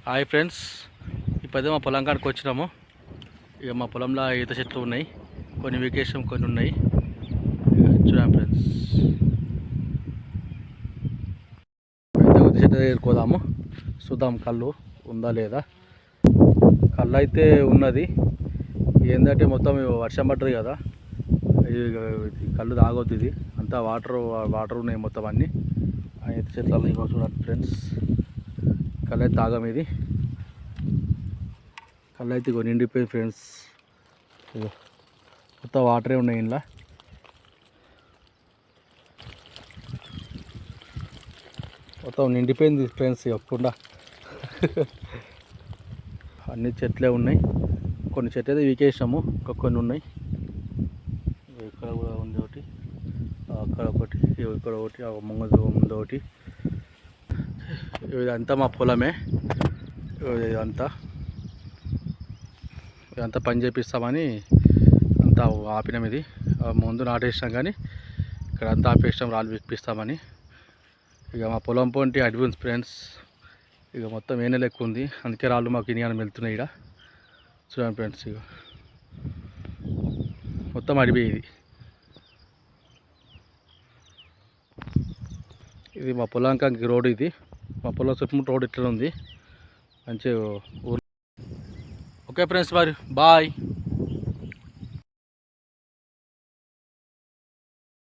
Hi friends, ఇప్పుడైతే మా పొలం కాడికి వచ్చినాము. ఇక మా పొలంలో ఈత చెట్లు ఉన్నాయి, కొన్ని వెకేషన్ కొన్ని ఉన్నాయి. చూడండి ఫ్రెండ్స్, అయితే ఈత చెట్టు దగ్గరికి పోదాము, చూద్దాం కళ్ళు ఉందా లేదా. కళ్ళు అయితే ఉన్నది. ఏంటంటే మొత్తం వర్షం పడ్డది కదా, కళ్ళు తాగొద్దు. ఇది అంతా వాటర్ ఉన్నాయి మొత్తం అన్నీ ఈత చెట్లలో. ఇగో చూడండి ఫ్రెండ్స్, కళ్ళు అయితే తాగం. ఇది కళ్ళు అయితే ఇగో నిండిపోయి ఫ్రెండ్స్. ఇగో మొత్తం వాటరే ఉన్నాయి ఇంట్లో. మొత్తం నిండిపోయింది ఫ్రెండ్స్. ఇవ్వకుండా అన్ని చెట్లే ఉన్నాయి. కొన్ని చెట్లు అయితే వీకేసాము, ఇంకా కొన్ని ఉన్నాయి. ఇక్కడ కూడా ఉంది ఒకటి, అక్కడ ఒకటి, ఇక్కడ ఒకటి, ముందు ఒకటి. ఇదంతా మా పొలమే. ఇదంతా పని చేపిస్తామని అంతా ఆపినాం. ఇది ముందు నాటేసినాం, కానీ ఇక్కడ అంతా ఆపేసినాం రాళ్ళు విప్పిస్తామని. ఇక మా పొలం పొంటి అడవి ఉంది ఫ్రెండ్స్. ఇక మొత్తం ఏనే లెక్క ఉంది, అందుకే రాళ్ళు మాకు ఇనియాన్ని వెళ్తున్నాయి. ఇక్కడ చూడండి ఫ్రెండ్స్, ఇక మొత్తం అడవి. ఇది మా పొలంకి రోడ్. ఇది మా పొలం చుట్టుముట్టు రోడ్ ఇట్లా ఉంది మంచిగా. ఓకే ఫ్రెండ్స్, మరి బాయ్.